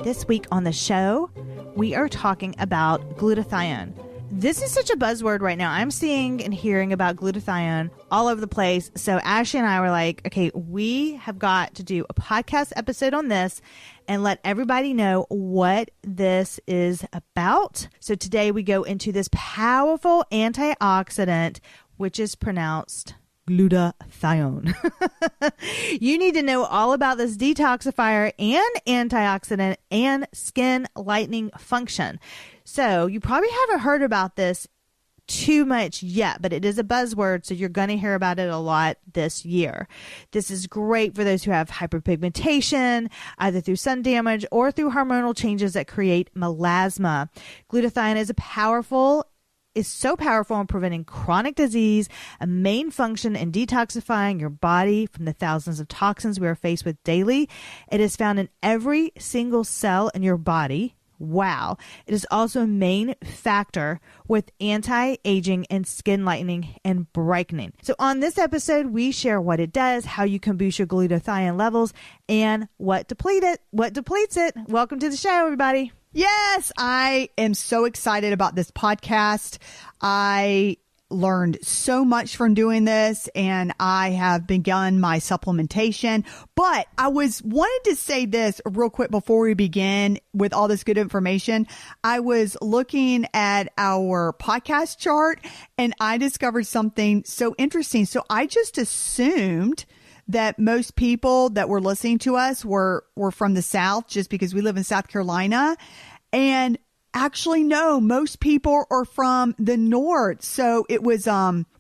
This week on the show, we are talking about glutathione. This is such a buzzword right now. I'm seeing and hearing about glutathione all over the place. So Ashley and I were like, okay, we have got to do a podcast episode on this and let everybody know what this is about. So today we go into this powerful antioxidant, which is pronounced glutathione. You need to know all about this detoxifier and antioxidant and skin lightening function. So you probably haven't heard about this too much yet, but it is a buzzword, so you're going to hear about it a lot this year. This is great for those who have hyperpigmentation, either through sun damage or through hormonal changes that create melasma. Glutathione is so powerful in preventing chronic disease, a main function in detoxifying your body from the thousands of toxins we are faced with daily. It is found in every single cell in your body. Wow. It is also a main factor with anti-aging and skin lightening and brightening. So on this episode, we share what it does, how you can boost your glutathione levels, and what depletes it. Welcome to the show, everybody. Yes, I am so excited about this podcast. I learned so much from doing this, and I have begun my supplementation. But I wanted to say this real quick before we begin with all this good information. I was looking at our podcast chart, and I discovered something so interesting. So I just assumed that most people that were listening to us were from the South, just because we live in South Carolina. And actually, no, most people are from the North. So it was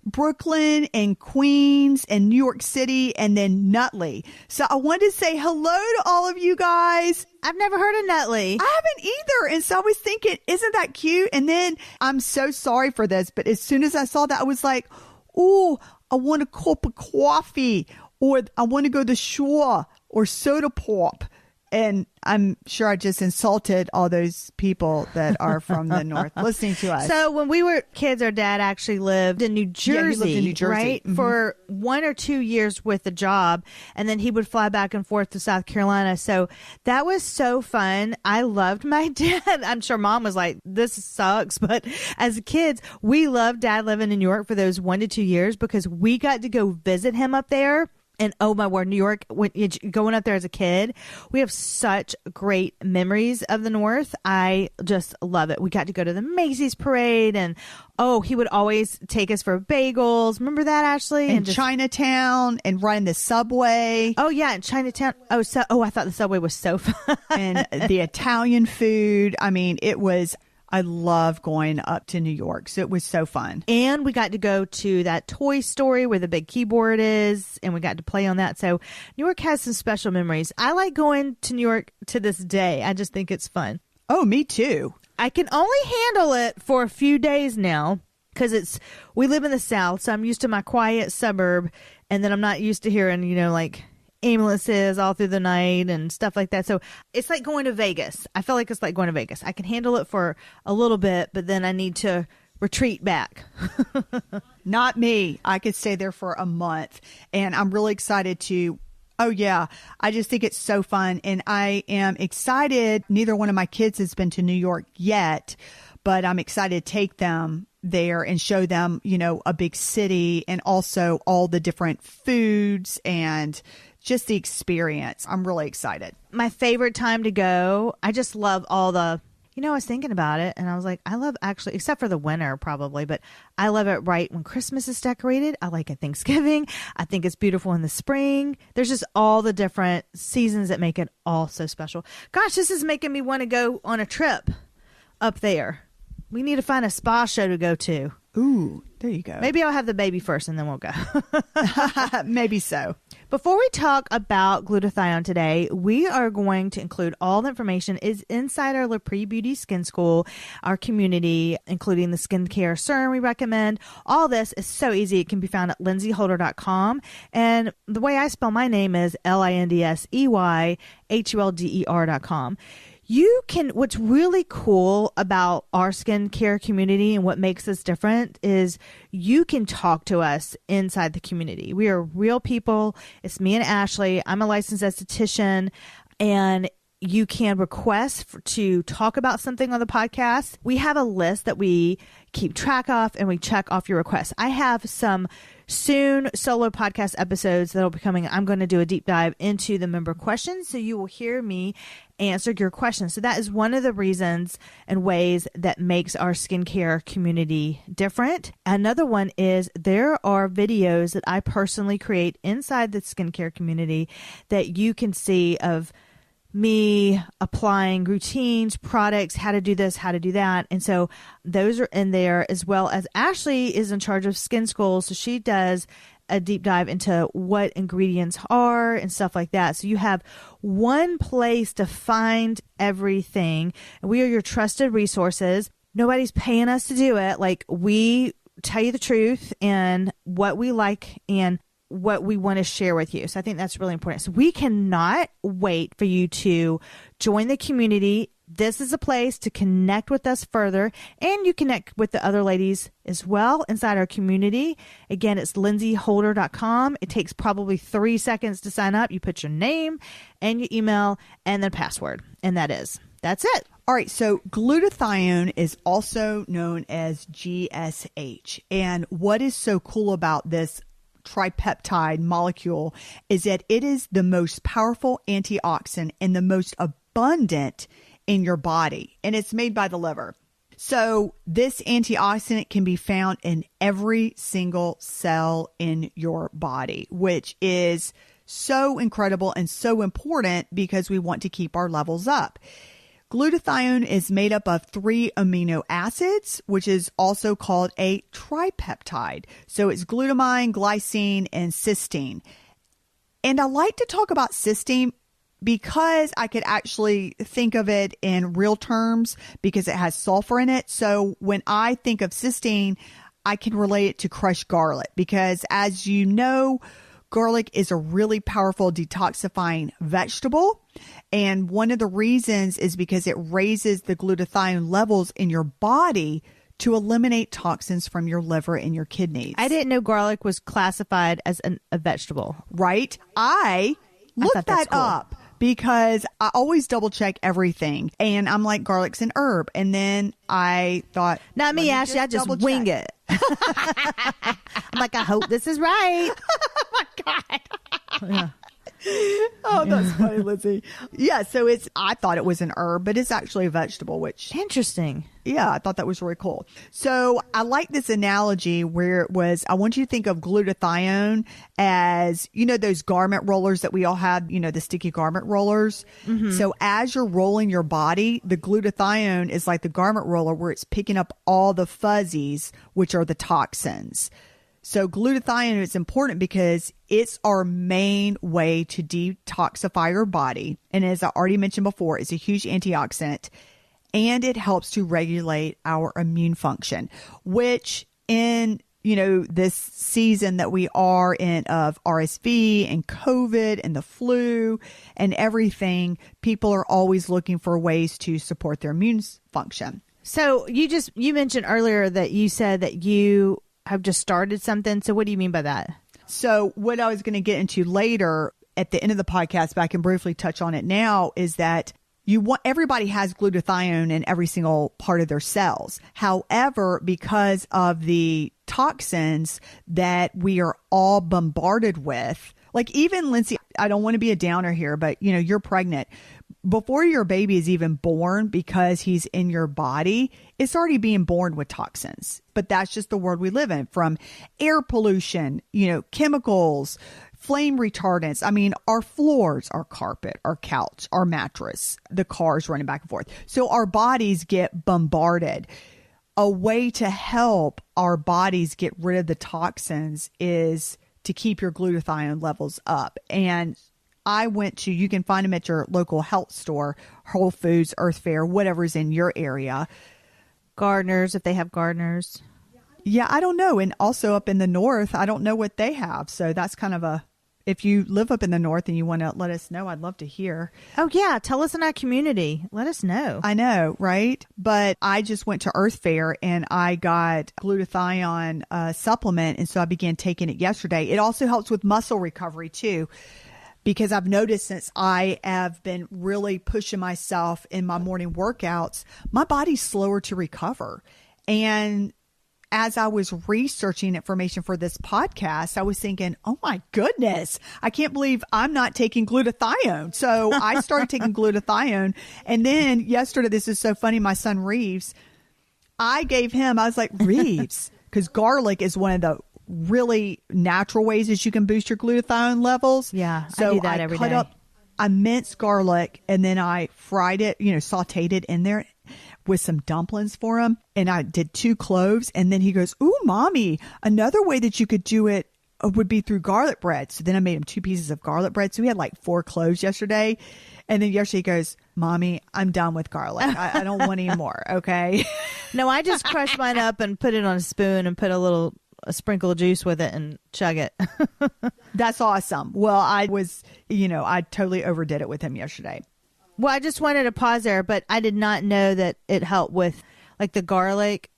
Brooklyn and Queens and New York City and then Nutley. So I wanted to say hello to all of you guys. I've never heard of Nutley. I haven't either. And so I was thinking, isn't that cute? And then I'm so sorry for this, but as soon as I saw that, I was like, oh, I want a cup of coffee, or I want to go to the shore, or soda pop. And I'm sure I just insulted all those people that are from the North listening to us. So when we were kids, our dad actually lived in New Jersey, he lived in New Jersey. Right? Mm-hmm. For 1 or 2 years with a job. And then he would fly back and forth to South Carolina. So that was so fun. I loved my dad. I'm sure mom was like, this sucks. But as kids, we loved dad living in New York for those 1 to 2 years because we got to go visit him up there. And oh my word, New York, when you're going up there as a kid, we have such great memories of the North. I just love it. We got to go to the Macy's parade, and he would always take us for bagels. Remember that, Ashley? And Chinatown, and riding the subway. Oh yeah, in Chinatown. I thought the subway was so fun. And the Italian food. I mean, I love going up to New York. So it was so fun. And we got to go to that Toy Story where the big keyboard is, and we got to play on that. So New York has some special memories. I like going to New York to this day. I just think it's fun. Oh, me too. I can only handle it for a few days now because we live in the South, so I'm used to my quiet suburb, and then I'm not used to hearing, like ambulances all through the night and stuff like that. So it's like going to Vegas. I feel like it's like going to Vegas. I can handle it for a little bit, but then I need to retreat back. Not me. I could stay there for a month, and I'm really excited to. Oh yeah. I just think it's so fun, and I am excited. Neither one of my kids has been to New York yet, but I'm excited to take them there and show them, a big city, and also all the different foods and just the experience. I'm really excited. My favorite time to go, I just love all the, I was thinking about it, and I was like, I love actually, except for the winter probably, but I love it right when Christmas is decorated. I like it Thanksgiving. I think it's beautiful in the spring. There's just all the different seasons that make it all so special. Gosh, this is making me want to go on a trip up there. We need to find a spa show to go to. Ooh, there you go. Maybe I'll have the baby first and then we'll go. Maybe so. Before we talk about glutathione today, we are going to include all the information is inside our LaPree Beauty Skin School, our community, including the skincare serum we recommend. All this is so easy. It can be found at lindseyholder.com. And the way I spell my name is LINDSEYHULDER.com. what's really cool about our skincare community and what makes us different is you can talk to us inside the community. We are real people. It's me and Ashley. I'm a licensed esthetician, and you can request to talk about something on the podcast. We have a list that we keep track of, and we check off your requests. I have some soon solo podcast episodes that will be coming. I'm going to do a deep dive into the member questions, so you will hear me answer your questions. So that is one of the reasons and ways that makes our skincare community different. Another one is there are videos that I personally create inside the skincare community that you can see of me applying routines, products, how to do this, how to do that. And so those are in there, as well as Ashley is in charge of Skin School. So she does a deep dive into what ingredients are and stuff like that. So you have one place to find everything. And we are your trusted resources. Nobody's paying us to do it. Like, we tell you the truth and what we like and what we want to share with you. So I think that's really important. So we cannot wait for you to join the community. This is a place to connect with us further, and you connect with the other ladies as well inside our community. Again, it's lindseyholder.com. It takes probably 3 seconds to sign up. You put your name and your email and then password, and that's it. All right, so glutathione is also known as GSH. And what is so cool about this tripeptide molecule is that it is the most powerful antioxidant and the most abundant in your body, and it's made by the liver. So this antioxidant can be found in every single cell in your body, which is so incredible and so important because we want to keep our levels up. Glutathione is made up of 3 amino acids, which is also called a tripeptide. So it's glutamine, glycine, and cysteine. And I like to talk about cysteine because I could actually think of it in real terms because it has sulfur in it. So when I think of cysteine, I can relate it to crushed garlic because, as you know, garlic is a really powerful detoxifying vegetable. And one of the reasons is because it raises the glutathione levels in your body to eliminate toxins from your liver and your kidneys. I didn't know garlic was classified as a vegetable. Right? I looked that up because I always double check everything. And I'm like, garlic's an herb. And then I thought, not me, Ashley. I just wing it. I'm like, I hope this is right. Oh my God. Yeah. Oh, that's funny, Lindsey. Yeah, so I thought it was an herb, but it's actually a vegetable, which... Interesting. Yeah, I thought that was really cool. So I like this analogy where it was, I want you to think of glutathione as, those garment rollers that we all have, the sticky garment rollers. Mm-hmm. So as you're rolling your body, the glutathione is like the garment roller where it's picking up all the fuzzies, which are the toxins. So glutathione is important because it's our main way to detoxify your body. And as I already mentioned before, it's a huge antioxidant, and it helps to regulate our immune function, which in, this season that we are in of RSV and COVID and the flu and everything, people are always looking for ways to support their immune function. So you mentioned earlier that you said that you have just started something. So what do you mean by that? So what I was going to get into later at the end of the podcast, but I can briefly touch on it now, is that everybody has glutathione in every single part of their cells. However, because of the toxins that we are all bombarded with, like even Lindsey, I don't want to be a downer here, but you're pregnant. Before your baby is even born, because he's in your body, it's already being born with toxins. But that's just the world we live in, from air pollution, chemicals, flame retardants. I mean, our floors, our carpet, our couch, our mattress, the cars running back and forth. So our bodies get bombarded. A way to help our bodies get rid of the toxins is to keep your glutathione levels up. And I went to, you can find them at your local health store, Whole Foods, Earth Fare, whatever's in your area. Gardeners, if they have gardeners. Yeah, I don't know. And also up in the north, I don't know what they have. So that's kind of if you live up in the north and you want to let us know, I'd love to hear. Oh, yeah. Tell us in our community. Let us know. I know, right? But I just went to Earth Fair and I got glutathione supplement. And so I began taking it yesterday. It also helps with muscle recovery too, because I've noticed since I have been really pushing myself in my morning workouts, my body's slower to recover. And as I was researching information for this podcast, I was thinking, oh my goodness, I can't believe I'm not taking glutathione. So I started taking glutathione. And then yesterday, this is so funny, my son Reeves, I was like, Reeves, because garlic is one of the really natural ways that you can boost your glutathione levels. Yeah, so I do that every day. I minced garlic and then I fried it, sauteed it in there with some dumplings for him. And I did 2 cloves. And then he goes, ooh, mommy, another way that you could do it would be through garlic bread. So then I made him 2 pieces of garlic bread. So we had like 4 cloves yesterday. And then yesterday he goes, mommy, I'm done with garlic. I don't want any more. Okay. No, I just crushed mine up and put it on a spoon and put a sprinkle of juice with it and chug it. That's awesome. Well, I totally overdid it with him yesterday. Well, I just wanted to pause there, but I did not know that it helped with like the garlic.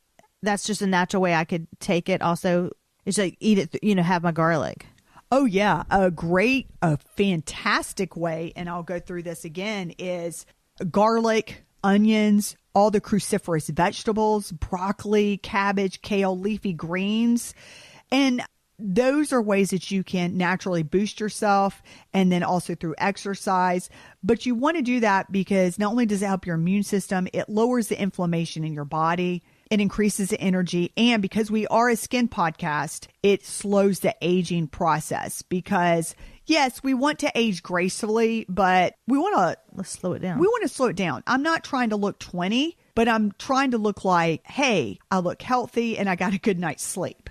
That's just a natural way I could take it. Also, it's like eat it, have my garlic. Oh, yeah. A fantastic way, and I'll go through this again, is garlic, onions, all the cruciferous vegetables, broccoli, cabbage, kale, leafy greens. And those are ways that you can naturally boost yourself, and then also through exercise. But you want to do that because not only does it help your immune system, it lowers the inflammation in your body. It increases the energy. And because we are a skin podcast, it slows the aging process because, yes, we want to age gracefully, but let's slow it down. We want to slow it down. I'm not trying to look 20, but I'm trying to look like, hey, I look healthy and I got a good night's sleep.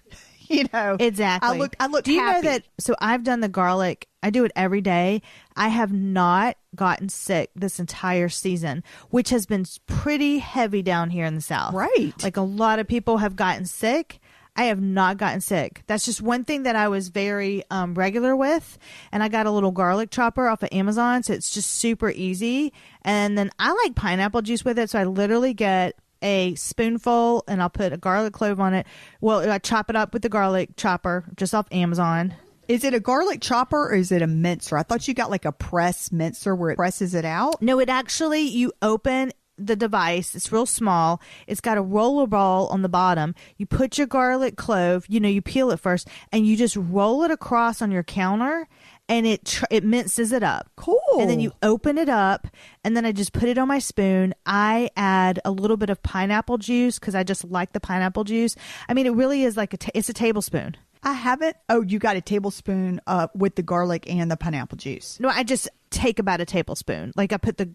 Exactly. I look Do you happy. know that? So I've done the garlic. I do it every day. I have not gotten sick this entire season, which has been pretty heavy down here in the South. Right. Like a lot of people have gotten sick. I have not gotten sick. That's just one thing that I was very regular with. And I got a little garlic chopper off of Amazon. So it's just super easy. And then I like pineapple juice with it. So I literally get a spoonful and I'll put a garlic clove on it. Well, I chop it up with the garlic chopper just off Amazon. Is it a garlic chopper or is it a mincer? I thought you got like a press mincer where it presses it out. No, you open the device. It's real small. It's got a roller ball on the bottom. You put your garlic clove, you peel it first and you just roll it across on your counter and it minces it up. Cool. And then you open it up and then I just put it on my spoon. I add a little bit of pineapple juice because I just like the pineapple juice. I mean, it really is like it's a tablespoon. I haven't. Oh, you got a tablespoon with the garlic and the pineapple juice. No, I just take about a tablespoon. Like I put the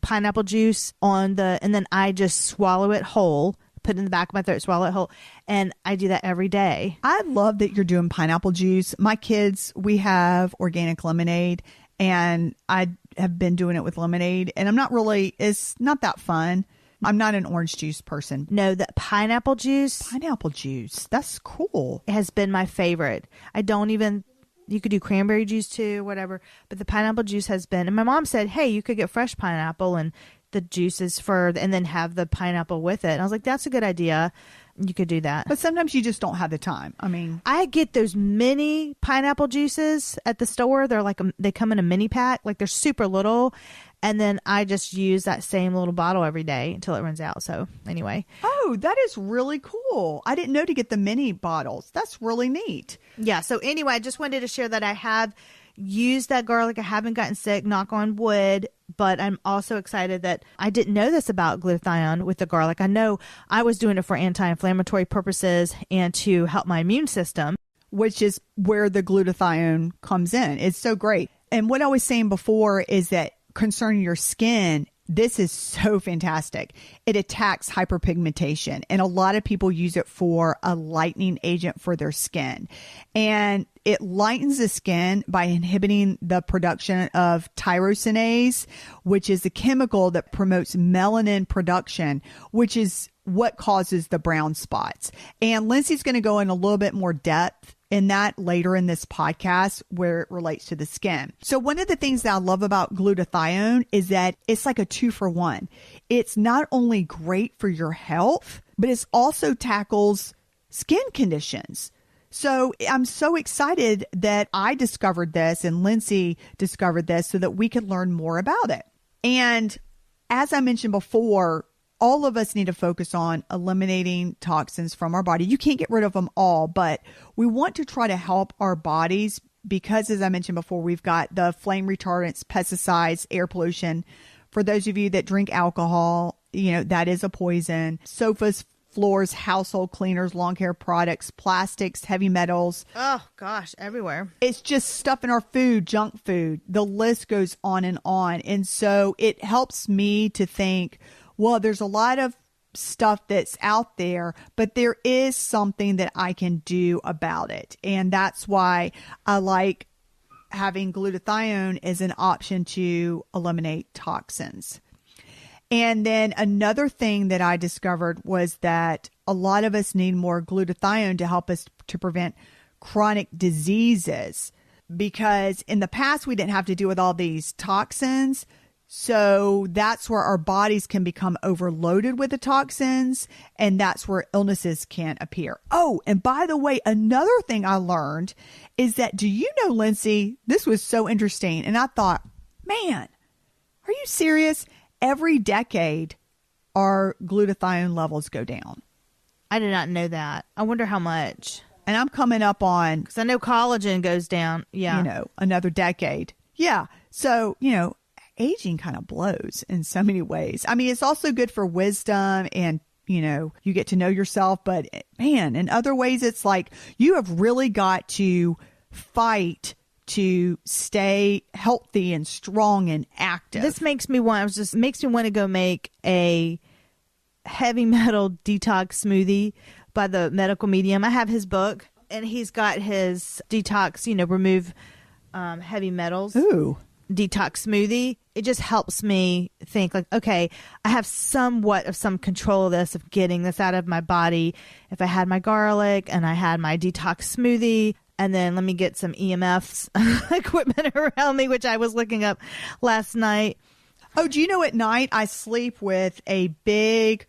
pineapple juice on and then I just swallow it whole, put it in the back of my throat, swallow it whole. And I do that every day. I love that you're doing pineapple juice. My kids, we have organic lemonade and I have been doing it with lemonade and it's not that fun. I'm not an orange juice person. No, the pineapple juice. Pineapple juice. That's cool. It has been my favorite. You could do cranberry juice too, whatever. But the pineapple juice has been, and my mom said, hey, you could get fresh pineapple and the juices and then have the pineapple with it. And I was like, that's a good idea. You could do that. But sometimes you just don't have the time. I mean, I get those mini pineapple juices at the store. They're like, they come in a mini pack. Like they're super little. And then I just use that same little bottle every day until it runs out. So anyway. Oh, that is really cool. I didn't know to get the mini bottles. That's really neat. Yeah. So anyway, I just wanted to share that I have used that garlic. I haven't gotten sick, knock on wood, but I'm also excited that I didn't know this about glutathione with the garlic. I know I was doing it for anti-inflammatory purposes and to help my immune system, which is where the glutathione comes in. It's so great. And what I was saying before is that concerning your skin, this is so fantastic. It attacks hyperpigmentation, and a lot of people use it for a lightening agent for their skin. And it lightens the skin by inhibiting the production of tyrosinase, which is a chemical that promotes melanin production, which is what causes the brown spots. And Lindsey's going to go in a little bit more depth in that later in this podcast where it relates to the skin. So one of the things that I love about glutathione is that it's like a 2-for-1. It's not only great for your health, but it also tackles skin conditions. So I'm so excited that I discovered this and Lindsey discovered this so that we could learn more about it. And as I mentioned before, all of us need to focus on eliminating toxins from our body. You can't get rid of them all, but we want to try to help our bodies because, as I mentioned before, we've got the flame retardants, pesticides, air pollution. For those of you that drink alcohol, that is a poison. Sofas, floors, household cleaners, lawn care products, plastics, heavy metals. Oh, gosh, everywhere. It's just stuff in our food, junk food. The list goes on. And so it helps me to think, well, there's a lot of stuff that's out there, but there is something that I can do about it. And that's why I like having glutathione as an option to eliminate toxins. And then another thing that I discovered was that a lot of us need more glutathione to help us to prevent chronic diseases, because in the past we didn't have to deal with all these toxins. So that's where our bodies can become overloaded with the toxins, and that's where illnesses can appear. Oh, and by the way, another thing I learned is that, do you know, Lindsey, this was so interesting. And I thought, man, are you serious? Every decade, our glutathione levels go down. I did not know that. I wonder how much. And I'm coming up on, because I know collagen goes down. Yeah. Another decade. Yeah. So, aging kind of blows in so many ways. I mean, it's also good for wisdom and, you get to know yourself. But man, in other ways, it's like you have really got to fight to stay healthy and strong and active. This makes me want to go make a heavy metal detox smoothie by the medical medium. I have his book and he's got his detox, remove heavy metals. Ooh. Detox smoothie. It just helps me think like, okay, I have somewhat of some control of this, of getting this out of my body. If I had my garlic and I had my detox smoothie, and then let me get some EMFs equipment around me, which I was looking up last night. Oh, do you know at night I sleep with a big,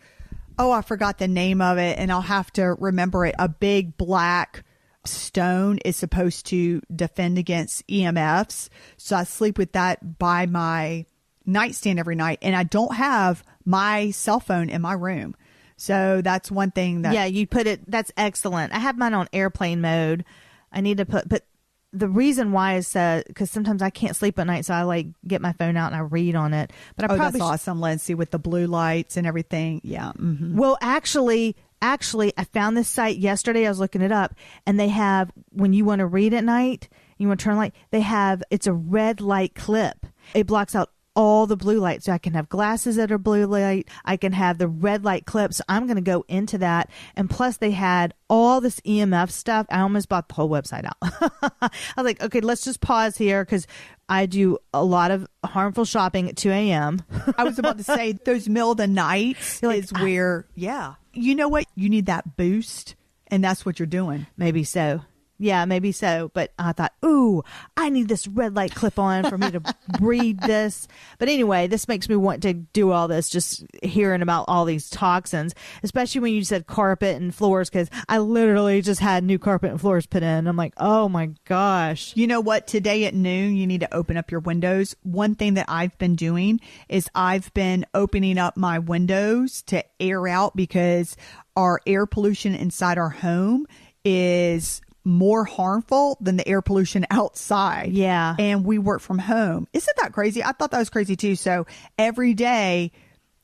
I forgot the name of it and I'll have to remember it. A big black stone is supposed to defend against EMFs. So I sleep with that by my nightstand every night, and I don't have my cell phone in my room. So that's one thing that... Yeah, you put it... That's excellent. I have mine on airplane mode. I need to but the reason why is because sometimes I can't sleep at night, so I get my phone out and I read on it. But that's awesome, Lindsey, with the blue lights and everything. Yeah. Mm-hmm. Well, actually, I found this site yesterday. I was looking it up, and they have, when you want to read at night, you want to turn light, it's a red light clip. It blocks out all the blue light. So I can have glasses that are blue light. I can have the red light clips. So I'm going to go into that. And plus they had all this EMF stuff. I almost bought the whole website out. I was like, okay, let's just pause here because I do a lot of harmful shopping at 2 a.m. I was about to say those middle of the nights is where, you know what? You need that boost, and that's what you're doing. Maybe so. Yeah, maybe so. But I thought, ooh, I need this red light clip on for me to read this. But anyway, this makes me want to do all this, just hearing about all these toxins, especially when you said carpet and floors, because I literally just had new carpet and floors put in. I'm like, oh my gosh. You know what? Today at noon, you need to open up your windows. One thing that I've been doing is I've been opening up my windows to air out, because our air pollution inside our home is more harmful than the air pollution outside. Yeah. And we work from home. Isn't that crazy? I thought that was crazy too. So every day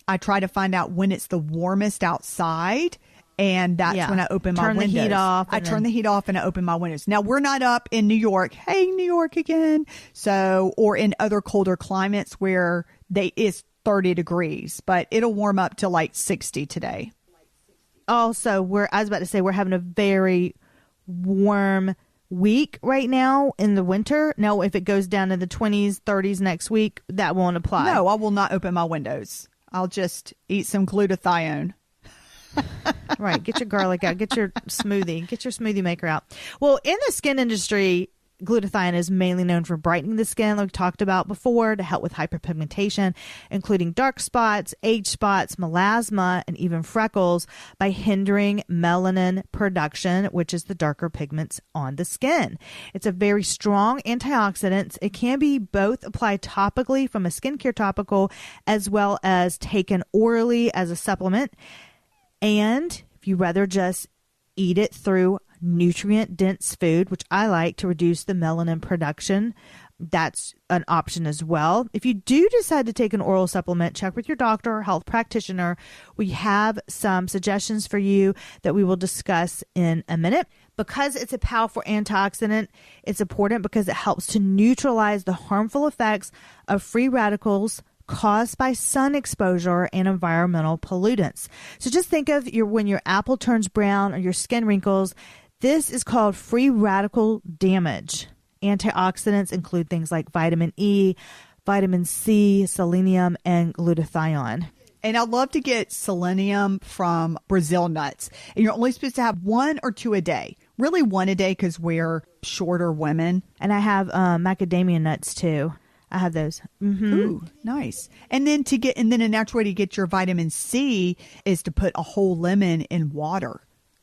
I try to find out when it's the warmest outside, and that's when I open my windows. Turn the heat off. I turn the heat off and I open my windows. Now, we're not up in New York. Hey, New York again. So, or in other colder climates where it's 30 degrees, but it'll warm up to like 60 today. Also, I was about to say, we're having a very warm week right now in the winter. Now, if it goes down to the 20s, 30s next week, that won't apply. No, I will not open my windows. I'll just eat some glutathione. Right. Get your garlic out. Get your smoothie maker out. Well, in the skin industry, glutathione is mainly known for brightening the skin, like we talked about before, to help with hyperpigmentation, including dark spots, age spots, melasma, and even freckles, by hindering melanin production, which is the darker pigments on the skin. It's a very strong antioxidant. It can be both applied topically from a skincare topical as well as taken orally as a supplement. And if you rather just eat it through nutrient-dense food, which I like to reduce the melanin production, that's an option as well. If you do decide to take an oral supplement, check with your doctor or health practitioner. We have some suggestions for you that we will discuss in a minute. Because it's a powerful antioxidant, it's important because it helps to neutralize the harmful effects of free radicals caused by sun exposure and environmental pollutants. So just think of when your apple turns brown or your skin wrinkles. This is called free radical damage. Antioxidants include things like vitamin E, vitamin C, selenium, and glutathione. And I love to get selenium from Brazil nuts. And you're only supposed to have 1 or 2 a day. Really 1 a day because we're shorter women. And I have macadamia nuts too. I have those. Mm-hmm. Ooh, nice. And then a natural way to get your vitamin C is to put a whole lemon in water.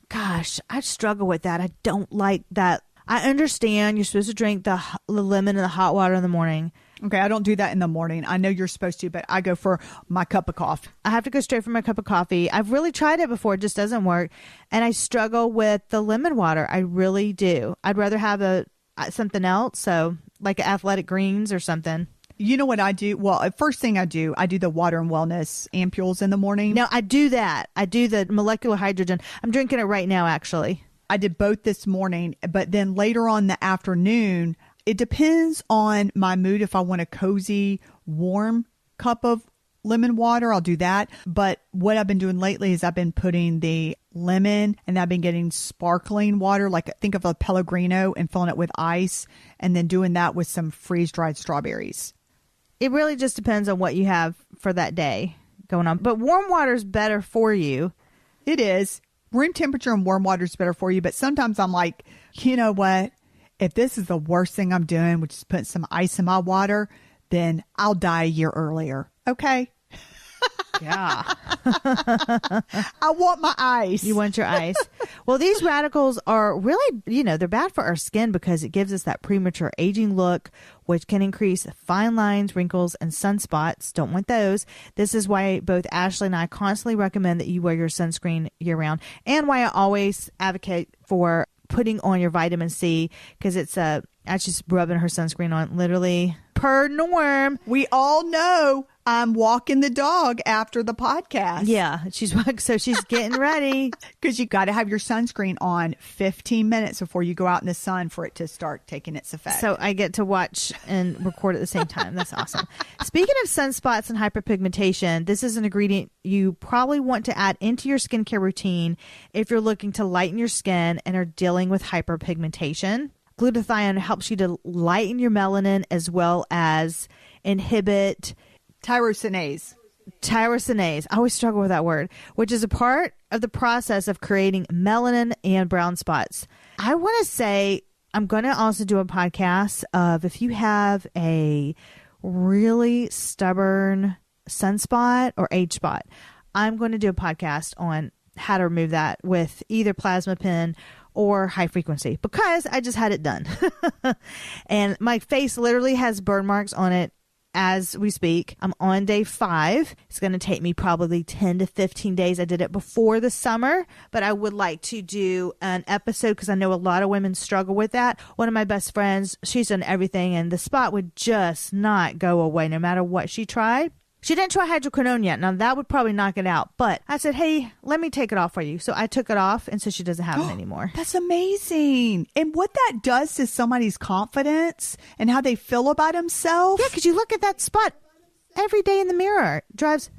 Gosh, I struggle with that. I don't like that. I understand you're supposed to drink the lemon in the hot water in the morning. Okay, I don't do that in the morning. I know you're supposed to, but I go for my cup of coffee. I have to go straight for my cup of coffee. I've really tried it before. It just doesn't work. And I struggle with the lemon water. I really do. I'd rather have something else. So like athletic greens or something. You know what I do? Well, first thing I do the water and wellness ampules in the morning. Now, I do that. I do the molecular hydrogen. I'm drinking it right now, actually. I did both this morning, but then later on in the afternoon, it depends on my mood. If I want a cozy, warm cup of lemon water, I'll do that. But what I've been doing lately is I've been putting the lemon and I've been getting sparkling water, like think of a Pellegrino, and filling it with ice and then doing that with some freeze-dried strawberries. It really just depends on what you have for that day going on. But warm water is better for you. It is. Room temperature and warm water is better for you. But sometimes I'm like, you know what? If this is the worst thing I'm doing, which is putting some ice in my water, then I'll die a year earlier. Okay? Yeah. I want my ice. You want your ice. Well, these radicals are really, they're bad for our skin because it gives us that premature aging look, which can increase fine lines, wrinkles, and sunspots. Don't want those. This is why both Ashley and I constantly recommend that you wear your sunscreen year round, and why I always advocate for putting on your vitamin C, because it's she's rubbing her sunscreen on literally per norm. We all know I'm walking the dog after the podcast. Yeah, she's getting ready. Because you got to have your sunscreen on 15 minutes before you go out in the sun for it to start taking its effect. So I get to watch and record at the same time. That's awesome. Speaking of sunspots and hyperpigmentation, this is an ingredient you probably want to add into your skincare routine if you're looking to lighten your skin and are dealing with hyperpigmentation. Glutathione helps you to lighten your melanin as well as inhibit tyrosinase. I always struggle with that word, which is a part of the process of creating melanin and brown spots. I want to say I'm going to also do a podcast of if you have a really stubborn sunspot or age spot. I'm going to do a podcast on how to remove that with either plasma pen or high frequency, because I just had it done. And my face literally has burn marks on it as we speak. I'm on day 5. It's going to take me probably 10 to 15 days. I did it before the summer, but I would like to do an episode because I know a lot of women struggle with that. One of my best friends, she's done everything and the spot would just not go away no matter what she tried. She didn't try hydroquinone yet. Now, that would probably knock it out. But I said, hey, let me take it off for you. So I took it off, and so she doesn't have it anymore. That's amazing. And what that does to somebody's confidence and how they feel about themselves. Yeah, because you look at that spot every day in the mirror. It drives...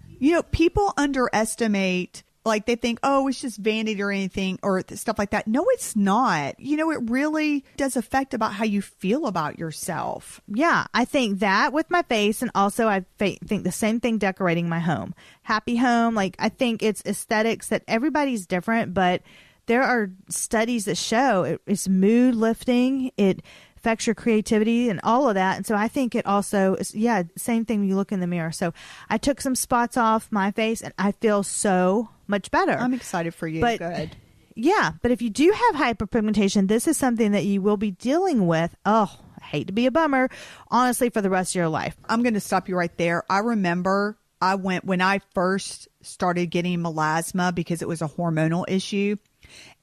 People underestimate like they think, oh, it's just vanity or anything or stuff like that. No, it's not. You know, it really does affect about how you feel about yourself. Yeah, I think that with my face, and also I think the same thing decorating my home. Happy home, like I think it's aesthetics that everybody's different, but there are studies that show it's mood lifting, it affects your creativity and all of that. And so I think it also is, same thing when you look in the mirror. So I took some spots off my face and I feel so much better. I'm excited for you. But, good. Yeah. But if you do have hyperpigmentation, this is something that you will be dealing with. Oh, I hate to be a bummer, honestly, for the rest of your life. I'm going to stop you right there. I remember when I first started getting melasma because it was a hormonal issue.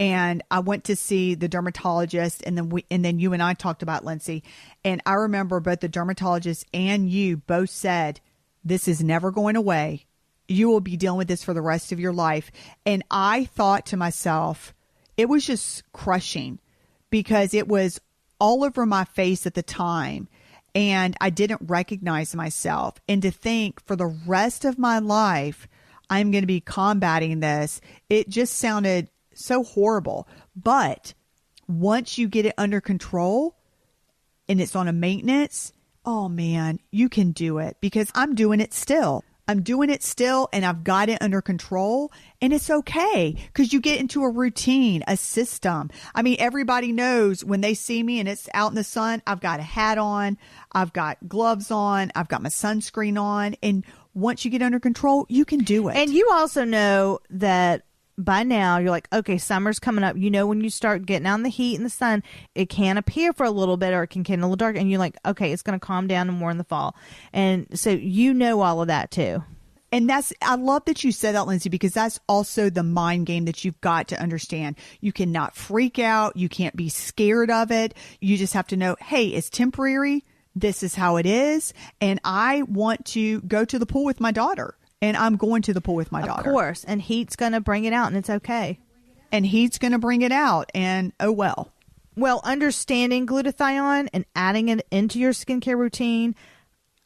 And I went to see the dermatologist, and then you and I talked about Lindsey. And I remember both the dermatologist and you both said, this is never going away. You will be dealing with this for the rest of your life. And I thought to myself, it was just crushing because it was all over my face at the time. And I didn't recognize myself. And to think for the rest of my life, I'm going to be combating this. It just sounded so horrible. But once you get it under control and it's on a maintenance, oh man, you can do it because I'm doing it still. And I've got it under control, and it's okay because you get into a routine, a system. I mean, everybody knows when they see me and it's out in the sun, I've got a hat on, I've got gloves on, I've got my sunscreen on. And once you get under control, you can do it. And you also know that by now you're like, okay, summer's coming up. You know, when you start getting out in the heat and the sun, it can appear for a little bit or it can get a little dark. And you're like, okay, it's going to calm down more in the fall. And so you know all of that too. And I love that you said that, Lindsey, because that's also the mind game that you've got to understand. You cannot freak out. You can't be scared of it. You just have to know, hey, it's temporary. This is how it is. And I want to go to the pool with my daughter. And I'm going to the pool with my daughter. Of course. And heat's going to bring it out, and it's okay. And heat's going to bring it out. And oh, well. Well, understanding glutathione and adding it into your skincare routine,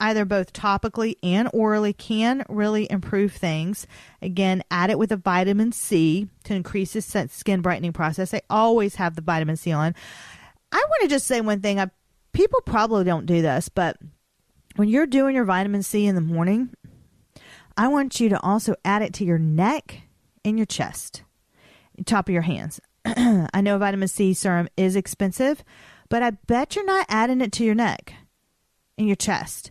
either both topically and orally, can really improve things. Again, add it with a vitamin C to increase the skin brightening process. I always have the vitamin C on. I want to just say one thing. People probably don't do this, but when you're doing your vitamin C in the morning, I want you to also add it to your neck and your chest, top of your hands. I know vitamin C serum is expensive, but I bet you're not adding it to your neck and your chest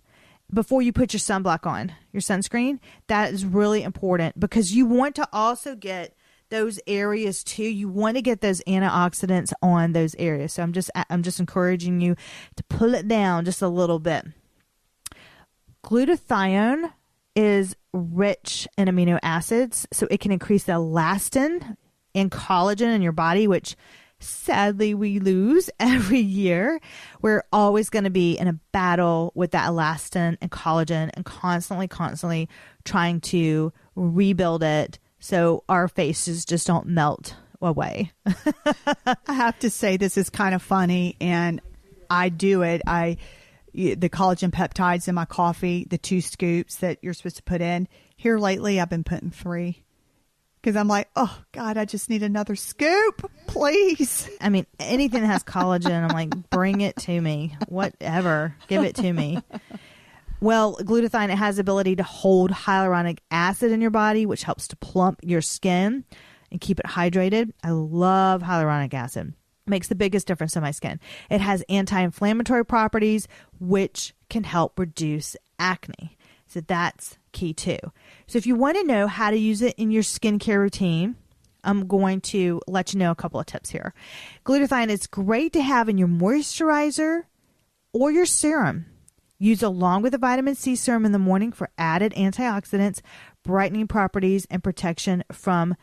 before you put your sunblock on, your sunscreen. That is really important because you want to also get those areas too. You want to get those antioxidants on those areas. So I'm just encouraging you to pull it down just a little bit. Glutathione is rich in amino acids, so it can increase the elastin and collagen in your body, which sadly we lose every year. We're always going to be in a battle with that elastin and collagen and constantly trying to rebuild it so our faces just don't melt away. I have to say this is kind of funny, and I do it. The collagen peptides in my coffee, the 2 scoops that you're supposed to put in. Here lately, I've been putting 3 because I'm like, oh, God, I just need another scoop, please. I mean, anything that has collagen, I'm like, bring it to me. Whatever. Give it to me. Well, glutathione, it has the ability to hold hyaluronic acid in your body, which helps to plump your skin and keep it hydrated. I love hyaluronic acid. Makes the biggest difference in my skin. It has anti-inflammatory properties, which can help reduce acne. So that's key too. So if you want to know how to use it in your skincare routine, I'm going to let you know a couple of tips here. Glutathione is great to have in your moisturizer or your serum. Use along with the vitamin C serum in the morning for added antioxidants, brightening properties, and protection from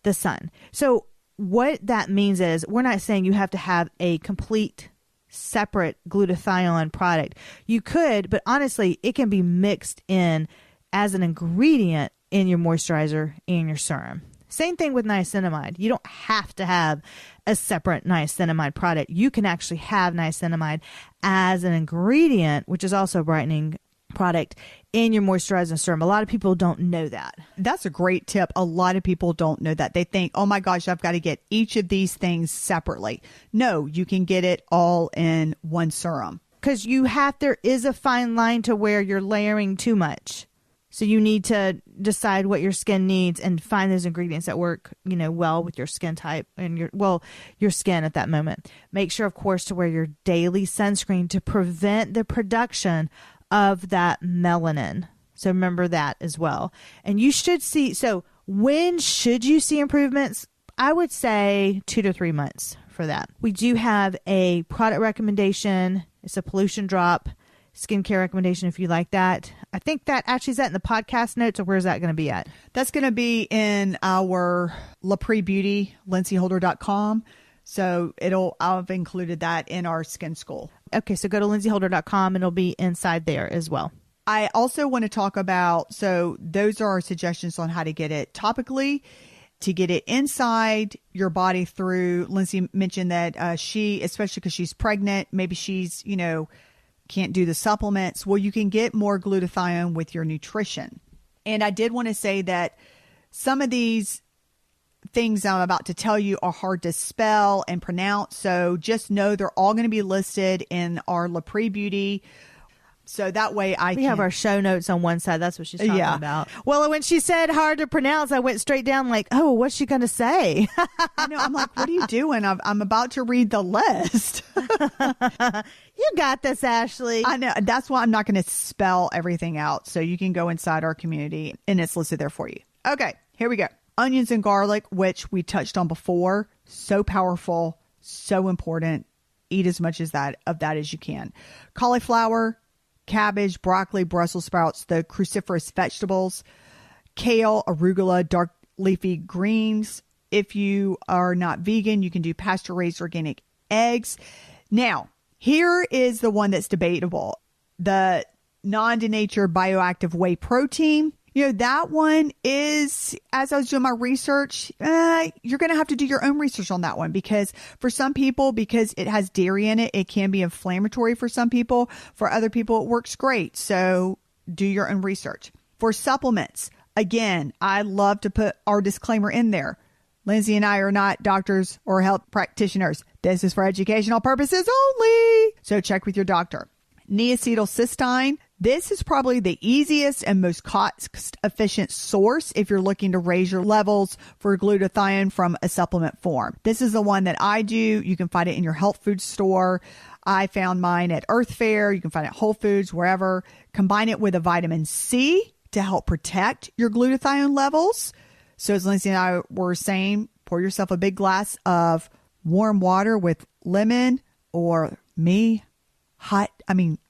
the sun. So what that means is we're not saying you have to have a complete separate glutathione product. You could, but honestly, it can be mixed in as an ingredient in your moisturizer and your serum. Same thing with niacinamide. You don't have to have a separate niacinamide product. You can actually have niacinamide as an ingredient, which is also brightening product in your moisturizing serum. A lot of people don't know that. That's a great tip. A lot of people don't know that. They think, oh my gosh, I've got to get each of these things separately. No, you can get it all in one serum. Because there is a fine line to where you're layering too much. So you need to decide what your skin needs and find those ingredients that work, well with your skin type and your skin at that moment. Make sure, of course, to wear your daily sunscreen to prevent the production of that melanin. So remember that as well. And you should see, so when should you see improvements? I would say 2 to 3 months for that. We do have a product recommendation. It's a pollution drop skincare recommendation if you like that. I think that actually is that in the podcast notes, or where's that going to be at? That's going to be in our LaPree Beauty, lindseyholder.com. So I've included that in our skin school. Okay, so go to lindseyholder.com and it'll be inside there as well. I also want to talk about, so those are our suggestions on how to get it topically, to get it inside your body through, Lindsey mentioned that she, especially because she's pregnant, maybe she's, can't do the supplements. Well, you can get more glutathione with your nutrition. And I did want to say that some of these things I'm about to tell you are hard to spell and pronounce. So just know they're all going to be listed in our LaPree Beauty. So that way we have our show notes on one side. That's what she's talking about. Well, when she said hard to pronounce, I went straight down like, oh, what's she going to say? I know. I'm like, what are you doing? I'm about to read the list. You got this, Ashley. I know. That's why I'm not going to spell everything out. So you can go inside our community and it's listed there for you. Okay, here we go. Onions and garlic, which we touched on before. So powerful, so important. Eat as much of that as you can. Cauliflower, cabbage, broccoli, Brussels sprouts, the cruciferous vegetables, kale, arugula, dark leafy greens. If you are not vegan, you can do pasture-raised organic eggs. Now, here is the one that's debatable. The non-denatured bioactive whey protein. That one is, as I was doing my research, you're going to have to do your own research on that one, because for some people, because it has dairy in it, it can be inflammatory for some people. For other people, it works great. So do your own research. For supplements, again, I love to put our disclaimer in there. Lindsey and I are not doctors or health practitioners. This is for educational purposes only. So check with your doctor. N-acetylcysteine. This is probably the easiest and most cost-efficient source if you're looking to raise your levels for glutathione from a supplement form. This is the one that I do. You can find it in your health food store. I found mine at Earth Fare. You can find it at Whole Foods, wherever. Combine it with a vitamin C to help protect your glutathione levels. So as Lindsey and I were saying, pour yourself a big glass of warm water with lemon, or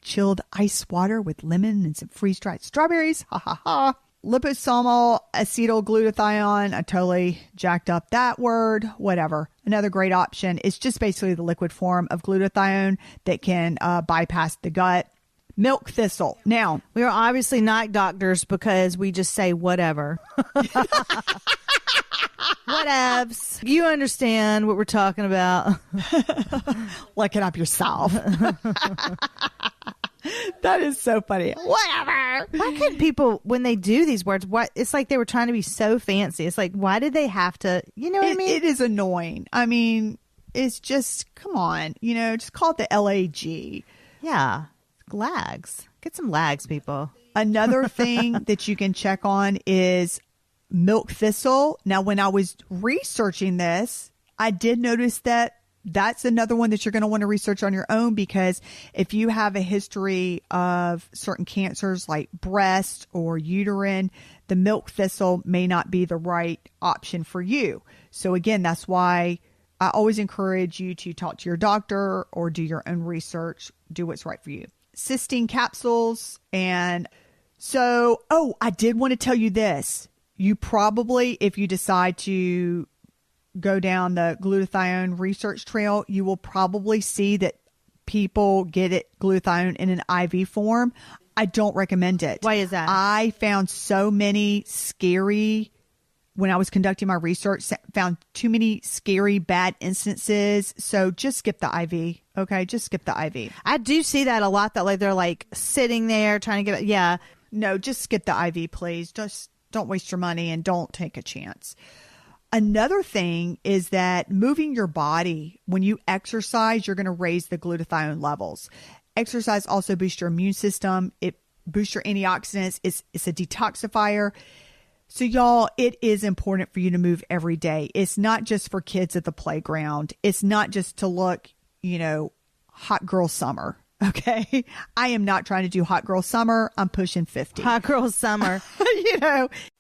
chilled ice water with lemon and some freeze-dried strawberries. Ha ha ha. Liposomal acetylglutathione. I totally jacked up that word. Whatever. Another great option. It's just basically the liquid form of glutathione that can bypass the gut. Milk thistle. Now, we are obviously not doctors because we just say whatever. Whatevs. You understand what we're talking about. Look it up yourself. That is so funny. Whatever. Why couldn't people, when they do these words, it's like they were trying to be so fancy. It's like, why did they have to, what I mean? It is annoying. I mean, it's just, come on, just call it the LAG. Yeah. Lags. Get some lags, people. Another thing that you can check on is milk thistle. Now, when I was researching this, I did notice that that's another one that you're going to want to research on your own, because if you have a history of certain cancers like breast or uterine, the milk thistle may not be the right option for you. So again, that's why I always encourage you to talk to your doctor or do your own research, do what's right for you. Cysteine capsules. And so, I did want to tell you this. You probably, if you decide to go down the glutathione research trail, you will probably see that people get glutathione in an IV form. I don't recommend it. Why is that? I found so many scary when I was conducting my research, found too many scary, bad instances. So just skip the IV. Okay. Just skip the IV. I do see that a lot, that like they're like sitting there trying to get it. Yeah. No, just skip the IV, please. Just don't waste your money and don't take a chance. Another thing is that moving your body, when you exercise, you're going to raise the glutathione levels. Exercise also boosts your immune system. It boosts your antioxidants. It's a detoxifier. So y'all, it is important for you to move every day. It's not just for kids at the playground. It's not just to look, hot girl summer. Okay. I am not trying to do hot girl summer. I'm pushing 50. Hot girl summer.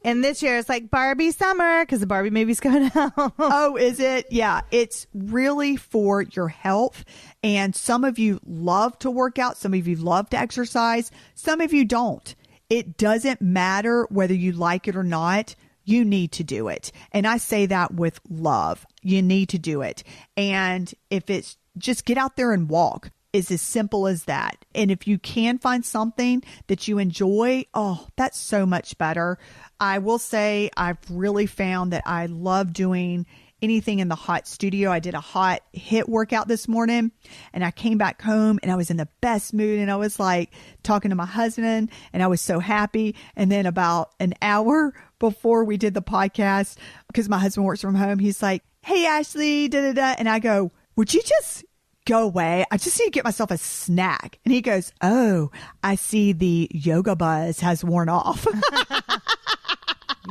And this year it's like Barbie summer because the Barbie movie's coming out. Oh, is it? Yeah. It's really for your health. And some of you love to work out. Some of you love to exercise. Some of you don't. It doesn't matter whether you like it or not. You need to do it. And I say that with love. You need to do it. And if it's just get out there and walk. Is as simple as that. And if you can find something that you enjoy, oh, that's so much better. I will say I've really found that I love doing anything in the hot studio. I did a hot HIIT workout this morning and I came back home and I was in the best mood and I was like talking to my husband and I was so happy. And then about an hour before we did the podcast, because my husband works from home, he's like, "Hey, Ashley, da da da." And I go, "Would you just go away? I just need to get myself a snack." And he goes, "Oh, I see the yoga buzz has worn off."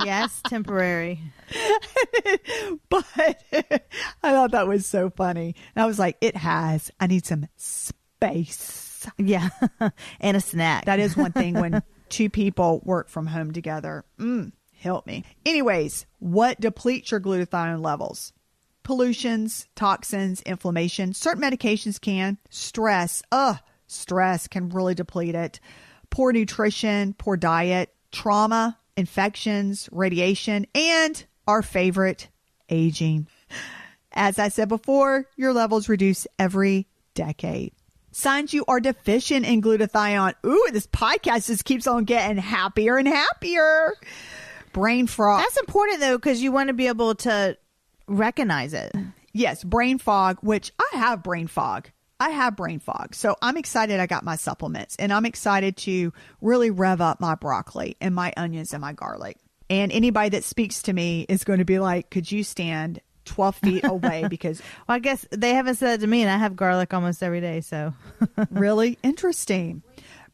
Yes, temporary. But I thought that was so funny. And I was like, it has. I need some space. Yeah. And a snack. That is one thing when two people work from home together. Help me. Anyways, what depletes your glutathione levels? Pollutions, toxins, inflammation. Certain medications can. Stress. Stress can really deplete it. Poor nutrition, poor diet, trauma, infections, radiation, and our favorite, aging. As I said before, your levels reduce every decade. Signs you are deficient in glutathione. Ooh, this podcast just keeps on getting happier and happier. Brain fog. That's important though, because you want to be able to recognize it. Yes, brain fog, which I have brain fog. So I'm excited I got my supplements and I'm excited to really rev up my broccoli and my onions and my garlic. And anybody that speaks to me is going to be like, could you stand 12 feet away? Because well, I guess they haven't said that to me and I have garlic almost every day. So really interesting.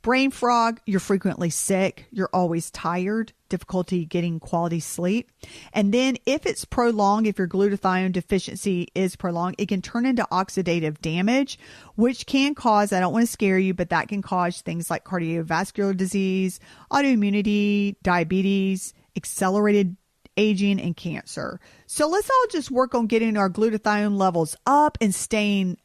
Brain fog, you're frequently sick. You're always tired, difficulty getting quality sleep. And then if it's prolonged, if your glutathione deficiency is prolonged, it can turn into oxidative damage, which can cause, I don't want to scare you, but that can cause things like cardiovascular disease, autoimmunity, diabetes, accelerated aging, and cancer. So let's all just work on getting our glutathione levels up and staying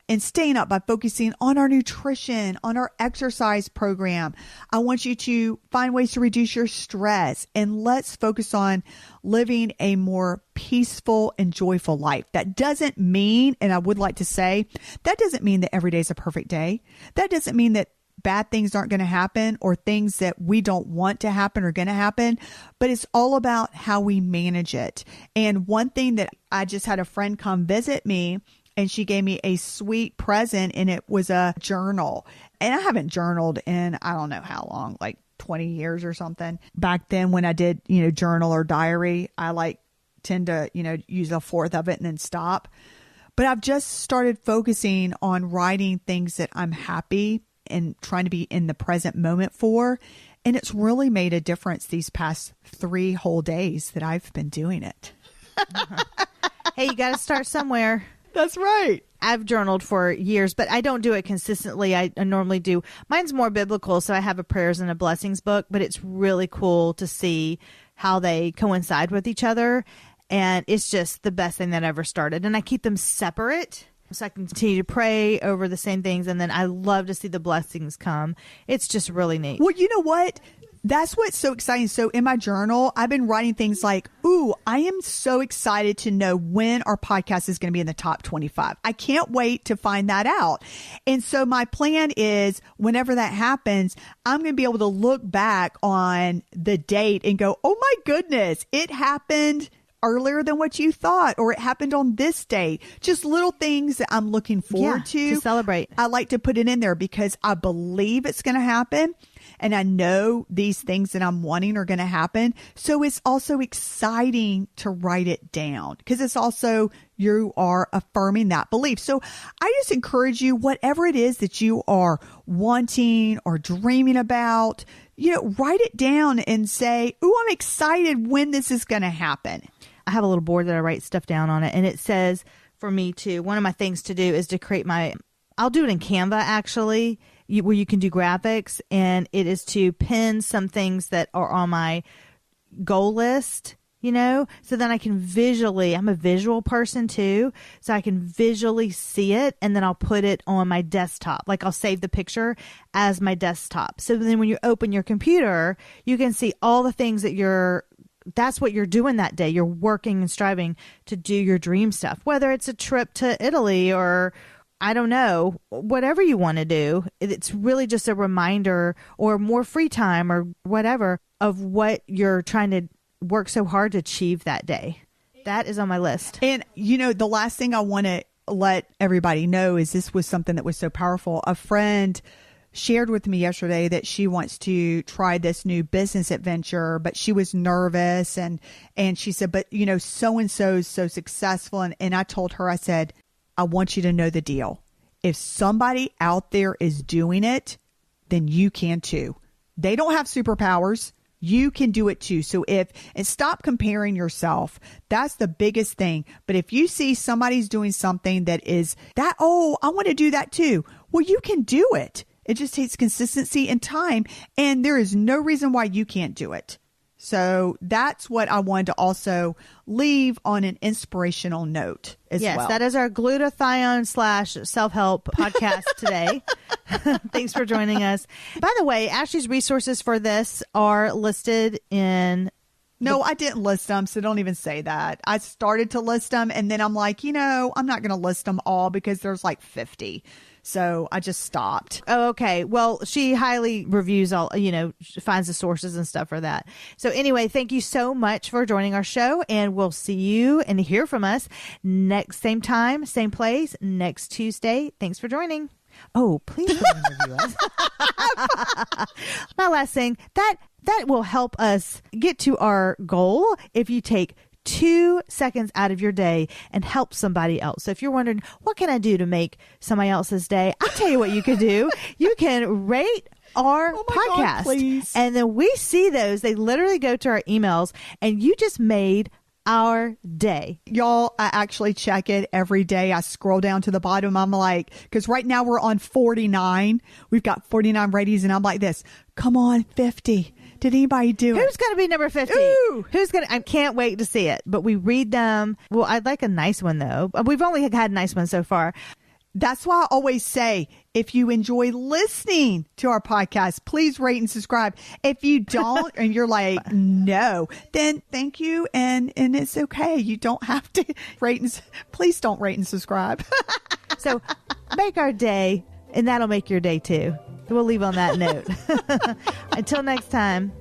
up by focusing on our nutrition, on our exercise program. I want you to find ways to reduce your stress, and let's focus on living a more peaceful and joyful life. That doesn't mean, and I would like to say, that doesn't mean that every day is a perfect day. That doesn't mean that bad things aren't going to happen or things that we don't want to happen are going to happen, but it's all about how we manage it. And one thing that I just had a friend come visit me and she gave me a sweet present and it was a journal. And I haven't journaled in, I don't know how long, like 20 years or something. Back then when I did, journal or diary, I tend to, use a fourth of it and then stop. But I've just started focusing on writing things that I'm happy and trying to be in the present moment for. And it's really made a difference these past 3 whole days that I've been doing it. Hey, you got to start somewhere. That's right. I've journaled for years, but I don't do it consistently. I normally do. Mine's more biblical, so I have a prayers and a blessings book, but it's really cool to see how they coincide with each other. And it's just the best thing that ever started. And I keep them separate, so I can continue to pray over the same things. And then I love to see the blessings come. It's just really neat. Well, you know what? That's what's so exciting. So in my journal, I've been writing things like, ooh, I am so excited to know when our podcast is going to be in the top 25. I can't wait to find that out. And so my plan is whenever that happens, I'm going to be able to look back on the date and go, oh my goodness, it happened earlier than what you thought, or it happened on this date. Just little things that I'm looking forward to celebrate. I like to put it in there because I believe it's going to happen. And I know these things that I'm wanting are going to happen. So it's also exciting to write it down because it's also, you are affirming that belief. So I just encourage you, whatever it is that you are wanting or dreaming about, write it down and say, "Ooh, I'm excited when this is going to happen." I have a little board that I write stuff down on it. And it says for me too, one of my things to do is to create I'll do it in Canva actually, where you can do graphics, and it is to pin some things that are on my goal list, so then I can I'm a visual person too, so I can visually see it, and then I'll put it on my desktop. Like I'll save the picture as my desktop. So then when you open your computer, you can see all the things that that's what you're doing that day. You're working and striving to do your dream stuff, whether it's a trip to Italy or I don't know, whatever you want to do. It's really just a reminder, or more free time or whatever, of what you're trying to work so hard to achieve that day. That is on my list. And, the last thing I want to let everybody know is this was something that was so powerful. A friend shared with me yesterday that she wants to try this new business adventure, but she was nervous. And she said, but, so-and-so is so successful. And I told her, I said, I want you to know the deal. If somebody out there is doing it, then you can too. They don't have superpowers. You can do it too. So and stop comparing yourself. That's the biggest thing. But if you see somebody's doing something that is I want to do that too. Well, you can do it. It just takes consistency and time. And there is no reason why you can't do it. So that's what I wanted to also leave on an inspirational note as well. Yes, that is our Glutathione / self-help podcast today. Thanks for joining us. By the way, Ashley's resources for this are listed in... No, I didn't list them, so don't even say that. I started to list them, and then I'm like, I'm not going to list them all because there's like 50. So I just stopped. Oh, okay. Well, she highly reviews all, finds the sources and stuff for that. So anyway, thank you so much for joining our show, and we'll see you and hear from us next same time, same place, next Tuesday. Thanks for joining. Oh, please review us. My last thing, that will help us get to our goal if you take 2 seconds out of your day and help somebody else. So if you're wondering, what can I do to make somebody else's day? I'll tell you what you can do. You can rate our podcast. God, please. And then we see those. They literally go to our emails, and you just made our day. Y'all, I actually check it every day. I scroll down to the bottom. I'm like, because right now we're on 49. We've got 49 ratings, and I'm like this. Come on, 50. Did anybody do it? Who's going to be number 50? Ooh. I can't wait to see it. But we read them. Well, I'd like a nice one, though. We've only had nice ones so far. That's why I always say, if you enjoy listening to our podcast, please rate and subscribe. If you don't, and you're like, no, then thank you. And it's okay. You don't have to please don't rate and subscribe. So make our day, and that'll make your day too. We'll leave on that note. Until next time.